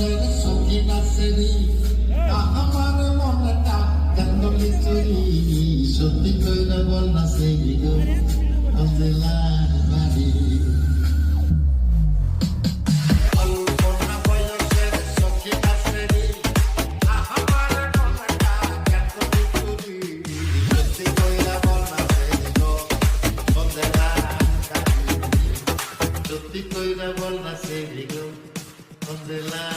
বয়সের সখী নাচেরি আমার মনটা কান্দলি চুরি সত্যি কইরা বল না সেই গো অজলার বাড়ি সত্যি কইরা বল না সেই গো অজলার